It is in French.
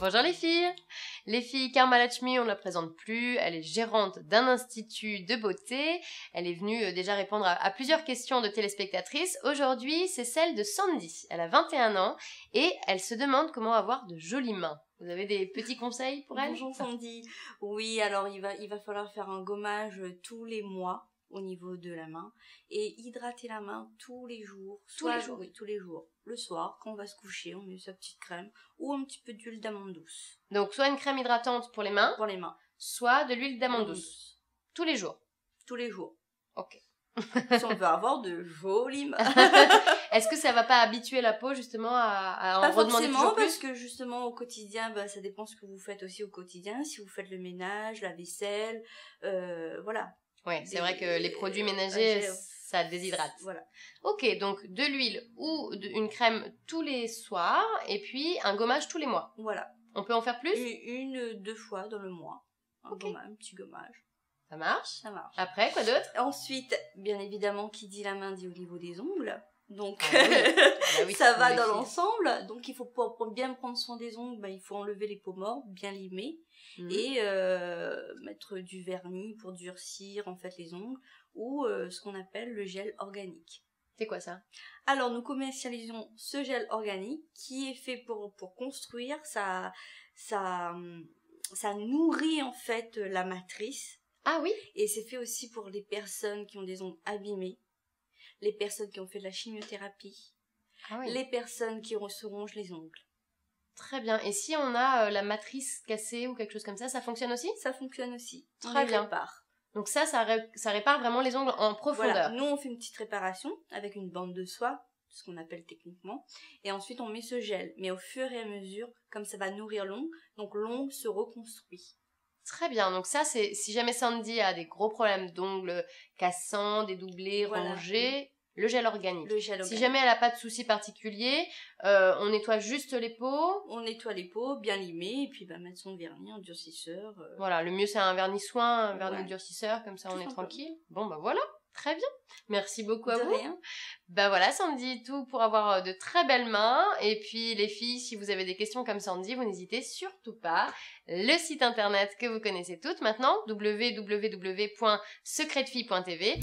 Bonjour les filles. Les filles, Karma Lakshmi, on ne la présente plus. Elle est gérante d'un institut de beauté. Elle est venue déjà répondre à plusieurs questions de téléspectatrices. Aujourd'hui, c'est celle de Sandy. Elle a 21 ans et elle se demande comment avoir de jolies mains. Vous avez des petits conseils pour elle? Bonjour Sandy. Oui, alors il va falloir faire un gommage tous les mois au niveau de la main et hydrater la main tous les jours. Tous les jours? Oui, tous les jours. Le soir, quand on va se coucher, on met sa petite crème ou un petit peu d'huile d'amande douce. Donc, soit une crème hydratante pour les mains, soit de l'huile d'amande douce. Tous les jours? Tous les jours. Ok. Si on veut avoir de jolies mains. Est-ce que ça va pas habituer la peau justement à en redemander toujours plus? Parce que justement au quotidien, ça dépend ce que vous faites aussi au quotidien. Si vous faites le ménage, la vaisselle, voilà. Oui, c'est vrai que les produits ménagers, ça déshydrate. Voilà. Ok, donc de l'huile ou une crème tous les soirs et puis un gommage tous les mois. Voilà. On peut en faire plus? Deux fois dans le mois. Un petit gommage. Ça marche? Ça marche. Après, quoi d'autre? Ensuite, bien évidemment, qui dit la main dit au niveau des ongles. Donc, oui, ça va dans l'ensemble. Donc, il faut pour bien prendre soin des ongles, il faut enlever les peaux mortes, bien limer et mettre du vernis pour durcir en fait les ongles ou ce qu'on appelle le gel organique. C'est quoi ça? Alors, nous commercialisons ce gel organique qui est fait pour construire. Ça nourrit en fait la matrice. Ah oui? Et c'est fait aussi pour les personnes qui ont des ongles abîmés, les personnes qui ont fait de la chimiothérapie, les personnes qui se rongent les ongles. Très bien. Et si on a la matrice cassée ou quelque chose comme ça fonctionne aussi? Ça fonctionne aussi. Très bien. Répare. Donc ça répare vraiment les ongles en profondeur. Voilà. Nous, on fait une petite réparation avec une bande de soie, ce qu'on appelle techniquement. Et ensuite, on met ce gel. Mais au fur et à mesure, comme ça va nourrir l'ongle, donc l'ongle se reconstruit. Très bien, donc ça c'est si jamais Sandy a des gros problèmes d'ongles cassants, dédoublés, rongés, le gel organique. Si jamais elle n'a pas de soucis particuliers, on nettoie juste les peaux. On nettoie les peaux, bien limer, et puis mettre son vernis, un durcisseur. Voilà, le mieux c'est un vernis soin, un vernis durcisseur, comme ça on est tranquille. Bon voilà, très bien. Merci beaucoup à vous. De rien. Voilà Sandy, tout pour avoir de très belles mains. Et puis les filles, si vous avez des questions comme Sandy, vous n'hésitez surtout pas. Le site internet que vous connaissez toutes maintenant, www.secretfille.tv.